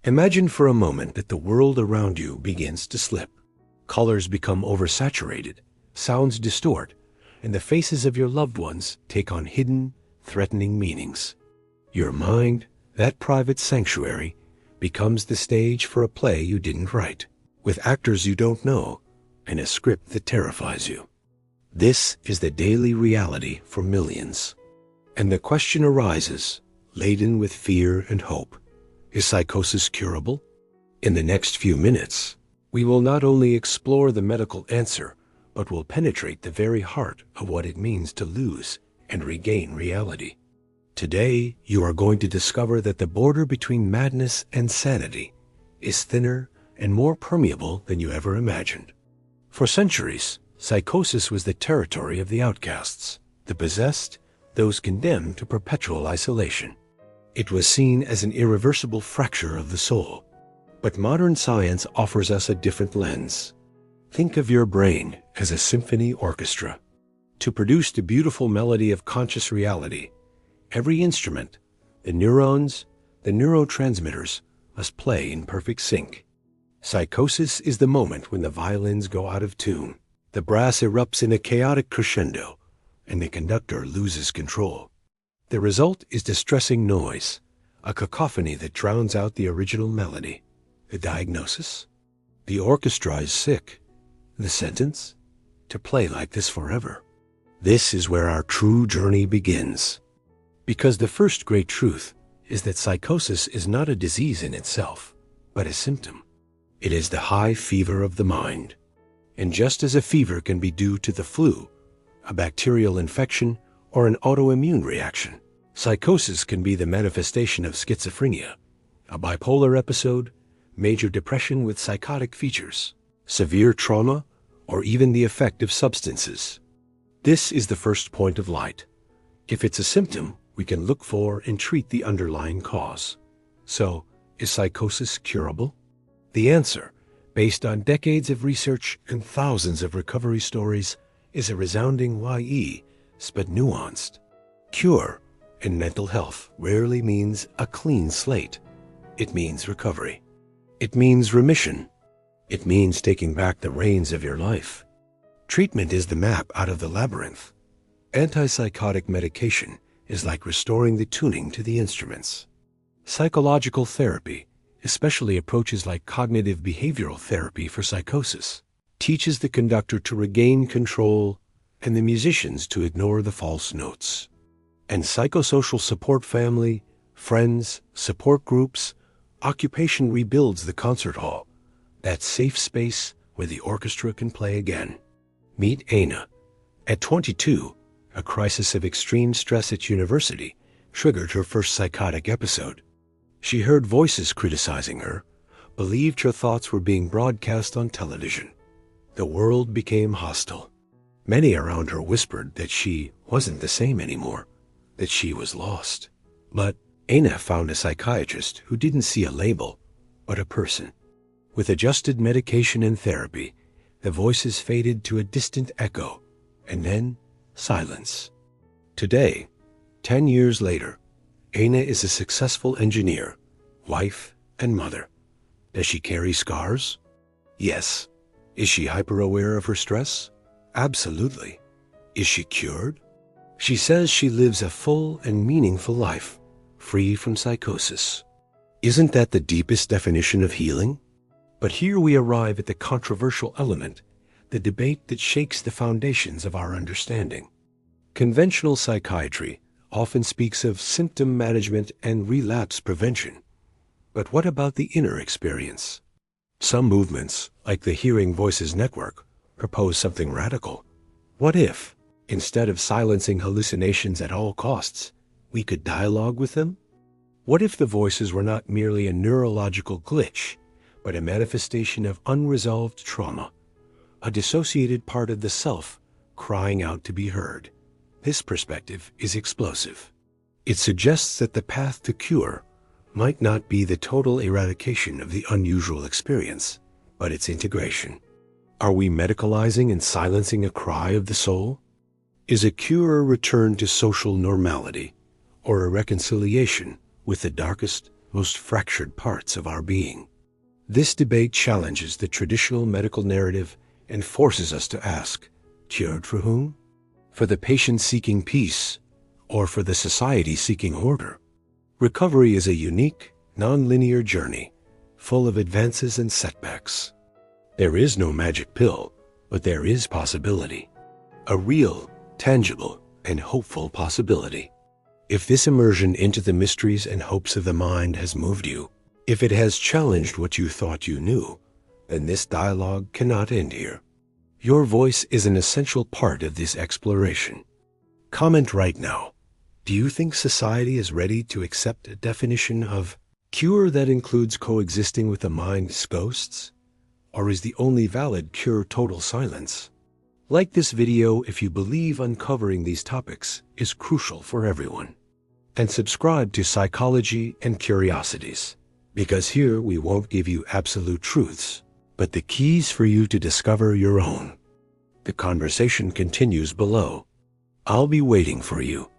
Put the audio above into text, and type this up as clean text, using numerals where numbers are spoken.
Imagine for a moment that the world around you begins to slip. Colors become oversaturated, sounds distort, and the faces of your loved ones take on hidden, threatening meanings. Your mind, that private sanctuary, becomes the stage for a play you didn't write, with actors you don't know, and a script that terrifies you. This is the daily reality for millions. And the question arises, laden with fear and hope, is psychosis curable? In the next few minutes, we will not only explore the medical answer, but will penetrate the very heart of what it means to lose and regain reality. Today, you are going to discover that the border between madness and sanity is thinner and more permeable than you ever imagined. For centuries, psychosis was the territory of the outcasts, the possessed, those condemned to perpetual isolation. It was seen as an irreversible fracture of the soul. But modern science offers us a different lens. Think of your brain as a symphony orchestra. To produce the beautiful melody of conscious reality, every instrument, the neurons, the neurotransmitters, must play in perfect sync. Psychosis is the moment when the violins go out of tune, the brass erupts in a chaotic crescendo, and the conductor loses control. The result is distressing noise, a cacophony that drowns out the original melody. The diagnosis? The orchestra is sick. The sentence? To play like this forever. This is where our true journey begins. Because the first great truth is that psychosis is not a disease in itself, but a symptom. It is the high fever of the mind. And just as a fever can be due to the flu, a bacterial infection, or an autoimmune reaction, psychosis can be the manifestation of schizophrenia, a bipolar episode, major depression with psychotic features, severe trauma, or even the effect of substances. This is the first point of light. If it's a symptom, we can look for and treat the underlying cause. So, is psychosis curable? The answer, based on decades of research and thousands of recovery stories, is a resounding ye, but nuanced. Cure in mental health rarely means a clean slate. It means recovery. It means remission. It means taking back the reins of your life. Treatment is the map out of the labyrinth. Antipsychotic medication is like restoring the tuning to the instruments. Psychological therapy, especially approaches like cognitive behavioral therapy for psychosis, teaches the conductor to regain control and the musicians to ignore the false notes. And psychosocial support family, friends, support groups, occupation rebuilds the concert hall, that safe space where the orchestra can play again. Meet Aina. At 22, a crisis of extreme stress at university triggered her first psychotic episode. She heard voices criticizing her, believed her thoughts were being broadcast on television. The world became hostile. Many around her whispered that she wasn't the same anymore, that she was lost. But Aina found a psychiatrist who didn't see a label, but a person. With adjusted medication and therapy, the voices faded to a distant echo, and then silence. Today, 10 years later, Aina is a successful engineer, wife, and mother. Does she carry scars? Yes. Is she hyper-aware of her stress? Absolutely. Is she cured? She says she lives a full and meaningful life, free from psychosis. Isn't that the deepest definition of healing? But here we arrive at the controversial element, the debate that shakes the foundations of our understanding. Conventional psychiatry often speaks of symptom management and relapse prevention. But what about the inner experience? Some movements, like the Hearing Voices Network, propose something radical. What if, instead of silencing hallucinations at all costs, we could dialogue with them? What if the voices were not merely a neurological glitch, but a manifestation of unresolved trauma, a dissociated part of the self crying out to be heard? This perspective is explosive. It suggests that the path to cure might not be the total eradication of the unusual experience, but its integration. Are we medicalizing and silencing a cry of the soul? Is a cure a return to social normality, or a reconciliation with the darkest, most fractured parts of our being. This debate challenges the traditional medical narrative and forces us to ask, cured for whom? For the patient seeking peace, or for the society seeking order? Recovery is a unique, non-linear journey, full of advances and setbacks. There is no magic pill, but there is possibility. A real, tangible, and hopeful possibility. If this immersion into the mysteries and hopes of the mind has moved you, if it has challenged what you thought you knew, then this dialogue cannot end here. Your voice is an essential part of this exploration. Comment right now. Do you think society is ready to accept a definition of cure that includes coexisting with the mind's ghosts? Or is the only valid cure total silence? Like this video if you believe uncovering these topics is crucial for everyone. And subscribe to Psychology and Curiosities, because here we won't give you absolute truths, but the keys for you to discover your own. The conversation continues below. I'll be waiting for you.